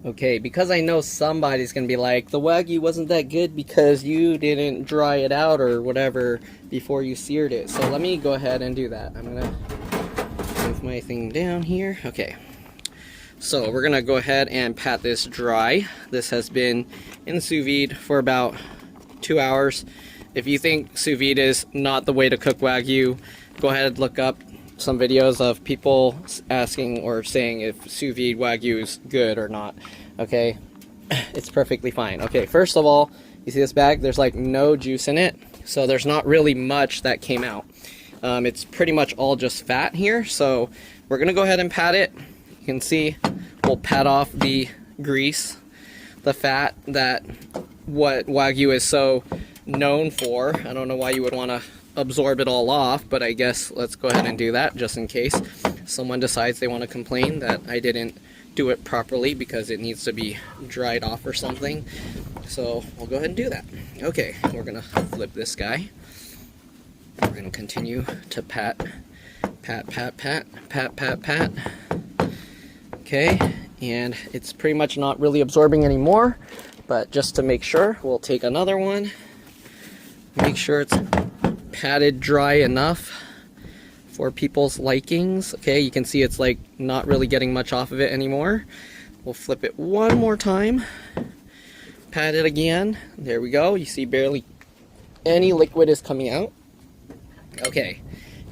Okay, because I know somebody's gonna be like, the Wagyu wasn't that good because you didn't dry it out or whatever before you seared it. So let me go ahead and do that. I'm gonna move my thing down here. Okay. So we're gonna go ahead and pat this dry. This has been in sous vide for about 2 hours. If you think sous vide is not the way to cook Wagyu, go ahead and look up some videos of people asking or saying if sous vide Wagyu is good or not. Okay, it's perfectly fine. Okay, first of all, you see this bag? There's like no juice in it, so there's not really much that came out. It's pretty much all just fat here, so we're gonna go ahead and pat it. You can see we'll pat off the grease, the fat, that what Wagyu is so known for. I don't know why you would want to absorb it all off, but I guess let's go ahead and do that just in case someone decides they want to complain that I didn't do it properly because it needs to be dried off or something. So we'll go ahead and do that. Okay, we're gonna flip this guy. We're gonna continue to pat, pat, pat, pat, pat, pat, pat. Okay, and it's pretty much not really absorbing anymore, but just to make sure, we'll take another one. Make sure it's patted dry enough for people's likings. Okay, you can see it's like not really getting much off of it anymore. We'll flip it one more time, pat it again. There we go. You see barely any liquid is coming out. Okay,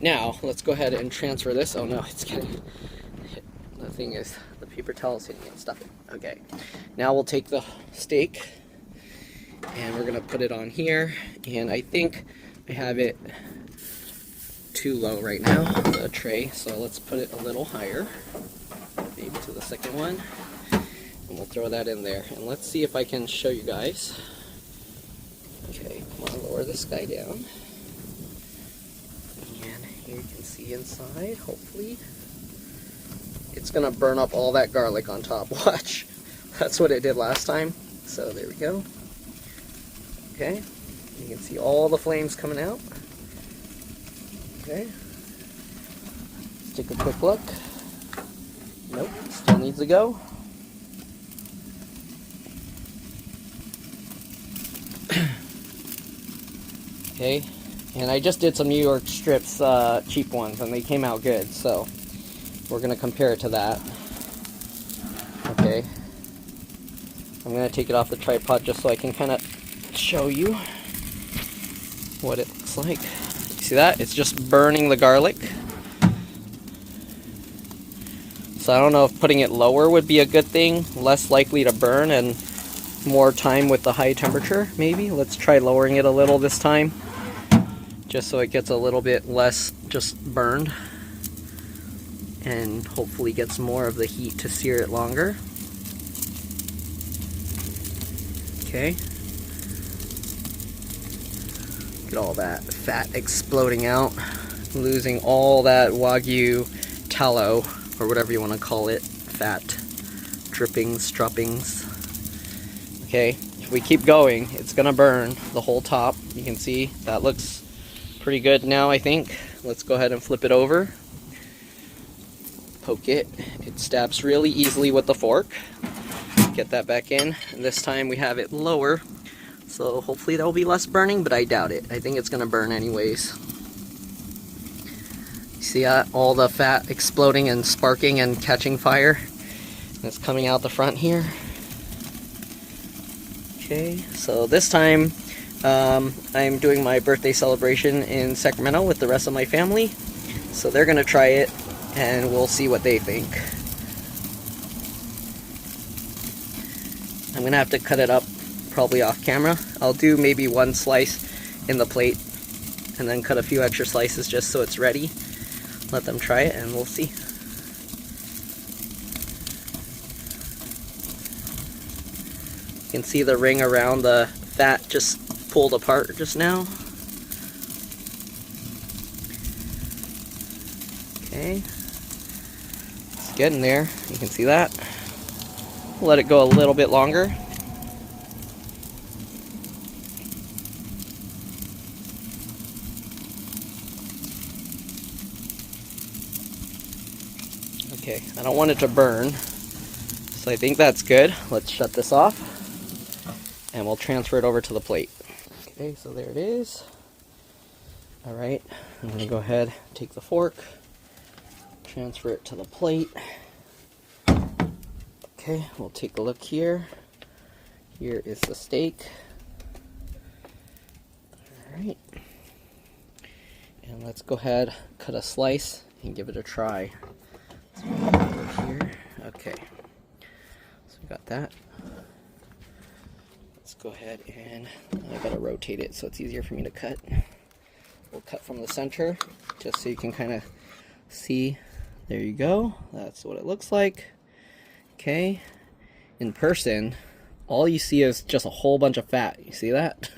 now let's go ahead and transfer this. Oh no, it's getting hit. The thing is, the paper towel is hitting it and stuff it. Okay, now we'll take the steak and we're gonna put it on here, and I think I have it too low right now, the tray, so let's put it a little higher, maybe to the second one, and we'll throw that in there, and let's see if I can show you guys. Okay, come on, lower this guy down, and here you can see inside, hopefully. It's gonna burn up all that garlic on top, watch. That's what it did last time, so there we go. Okay, you can see all the flames coming out. Okay, let's take a quick look. Nope, still needs to go. Okay, and I just did some New York strips, cheap ones, and they came out good, so we're going to compare it to that. Okay, I'm going to take it off the tripod just so I can kind of show you what it looks like. You see that? It's just burning the garlic. So I don't know if putting it lower would be a good thing, less likely to burn and more time with the high temperature, maybe. Let's try lowering it a little this time, just so it gets a little bit less just burned and hopefully gets more of the heat to sear it longer. Okay. Look at all that fat exploding out, losing all that Wagyu tallow, or whatever you want to call it, fat drippings, droppings. Okay, if we keep going, it's gonna burn the whole top. You can see that looks pretty good now, I think. Let's go ahead and flip it over. Poke it. It stabs really easily with the fork. Get that back in. And this time we have it lower, so hopefully there will be less burning, but I doubt it. I think it's gonna burn anyways. You see all the fat exploding and sparking and catching fire? And it's coming out the front here. Okay, so this time I'm doing my birthday celebration in Sacramento with the rest of my family. So they're gonna try it and we'll see what they think. I'm gonna have to cut it up probably off camera. I'll do maybe one slice in the plate and then cut a few extra slices just so it's ready. Let them try it and we'll see. You can see the ring around the fat just pulled apart just now. Okay, it's getting there. You can see that. Let it go a little bit longer. Okay, I don't want it to burn, So I think that's good. Let's shut this off and we'll transfer it over to the plate. Okay, so there it is. All right, I'm gonna go ahead, take the fork, transfer it to the plate. Okay, we'll take a look here. Here is the steak. All right, and let's go ahead, cut a slice and give it a try. So over here. Okay, so we got that. Let's go ahead and I gotta rotate it so it's easier for me to cut. We'll cut from the center just so you can kind of see. There you go. That's what it looks like. Okay. In person, all you see is just a whole bunch of fat. You see that?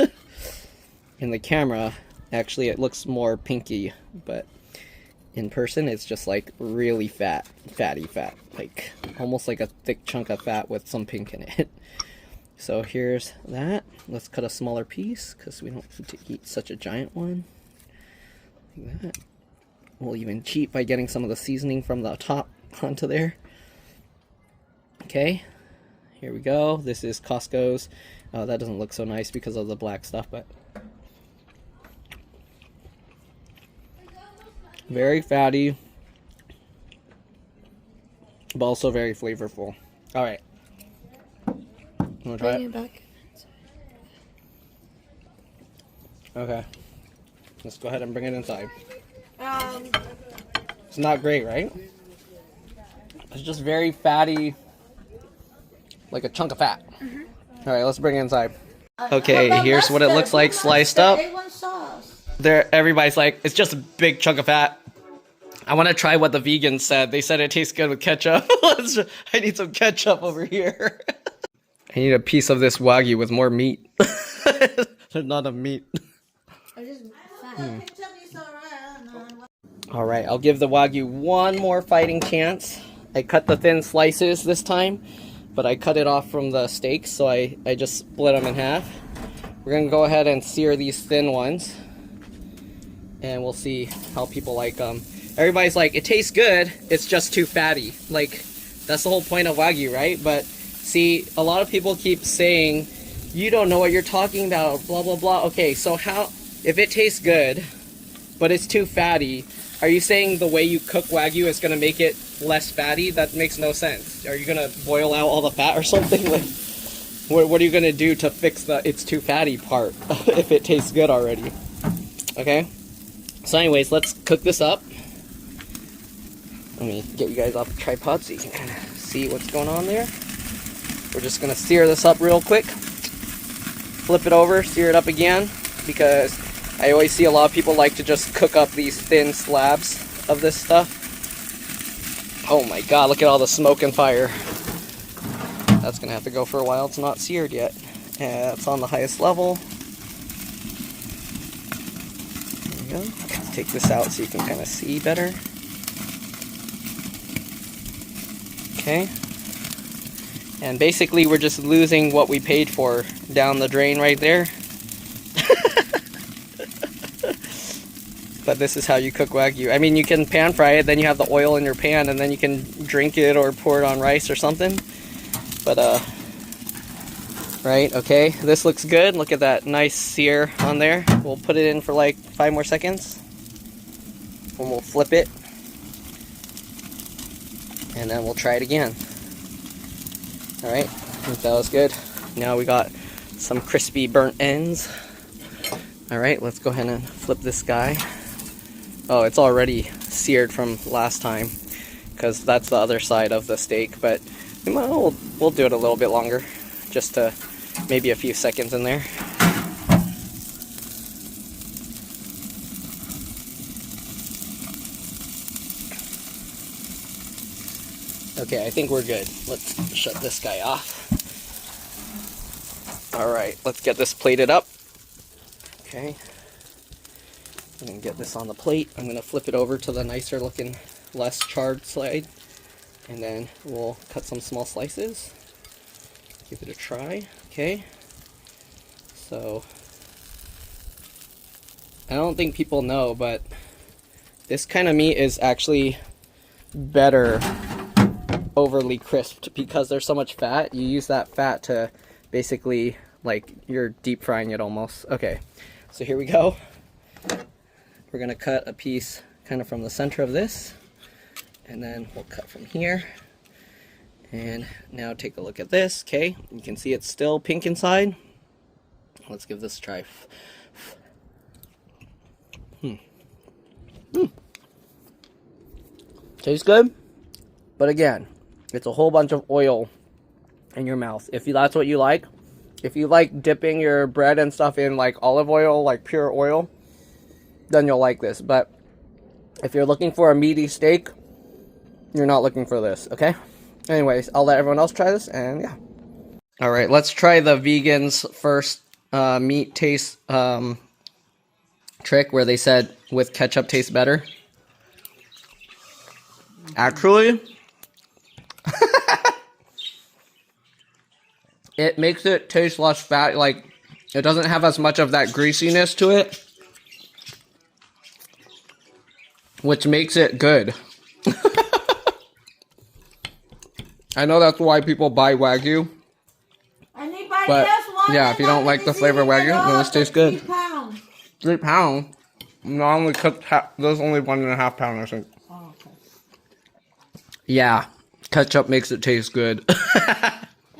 In the camera, actually it looks more pinky, but in person it's just like really fatty fat. Like almost like a thick chunk of fat with some pink in it. So here's that. Let's cut a smaller piece because we don't need to eat such a giant one. Like that. We'll even cheat by getting some of the seasoning from the top onto there. Okay, here we go. This is Costco's. That doesn't look so nice because of the black stuff, but very fatty, but also very flavorful. All right, you wanna try it? Back. Okay, let's go ahead and bring it inside. It's not great, right? It's just very fatty, like a chunk of fat. All right, let's bring it inside. Okay, here's what it looks like sliced up. There, everybody's like, it's just a big chunk of fat. I want to try what the vegans said. They said it tastes good with ketchup. I need some ketchup over here. I need a piece of this Wagyu with more meat. There's not enough meat. All right, I'll give the Wagyu one more fighting chance. I cut the thin slices this time, but I cut it off from the steaks, so I just split them in half. We're gonna go ahead and sear these thin ones, and we'll see how people like them. Everybody's like, it tastes good, it's just too fatty. Like, that's the whole point of Wagyu, right? But see, a lot of people keep saying, you don't know what you're talking about, blah, blah, blah. Okay, so how, if it tastes good, but it's too fatty, are you saying the way you cook Wagyu is going to make it less fatty? That makes no sense. Are you going to boil out all the fat or something? Like, what are you going to do to fix the it's too fatty part if it tastes good already? Okay? So anyways, let's cook this up. Let me get you guys off the tripod so you can kind of see what's going on there. We're just going to sear this up real quick. Flip it over, sear it up again, because I always see a lot of people like to just cook up these thin slabs of this stuff. Oh my god, look at all the smoke and fire. That's gonna have to go for a while. It's not seared yet. It's on the highest level. There we go. Let's take this out so you can kind of see better. Okay. And basically we're just losing what we paid for down the drain right there. But this is how you cook Wagyu. I mean, you can pan fry it, then you have the oil in your pan, and then you can drink it or pour it on rice or something. But, right, okay, this looks good. Look at that nice sear on there. We'll put it in for like 5 more seconds. And we'll flip it. And then we'll try it again. Alright, I think that was good. Now we got some crispy burnt ends. Alright, let's go ahead and flip this guy. Oh, it's already seared from last time, because that's the other side of the steak, but we'll do it a little bit longer, just to maybe a few seconds in there. Okay, I think we're good. Let's shut this guy off. Alright, let's get this plated up. Okay. I'm going to get this on the plate. I'm going to flip it over to the nicer looking, less charred side. And then we'll cut some small slices. Give it a try. Okay. So, I don't think people know, but this kind of meat is actually better overly crisped because there's so much fat. You use that fat to basically, like, you're deep frying it almost. Okay, so here we go. We're gonna cut a piece kind of from the center of this, and then we'll cut from here. And now take a look at this. Okay, you can see it's still pink inside. Let's give this a try. Tastes good, but again, it's a whole bunch of oil in your mouth. If that's what you like, if you like dipping your bread and stuff in like olive oil, like pure oil, then you'll like this. But if you're looking for a meaty steak, you're not looking for this, okay? Anyways, I'll let everyone else try this, and yeah. All right, let's try the vegans' first meat taste trick where they said with ketchup tastes better. Actually, it makes it taste less fat. Like, it doesn't have as much of that greasiness to it, which makes it good. I know that's why people buy Wagyu. But yeah, if you don't like the flavor of Wagyu, then this tastes good. 3 pounds? No, I only cooked there's only 1.5 pounds, I think. Oh, okay. Yeah, ketchup makes it taste good.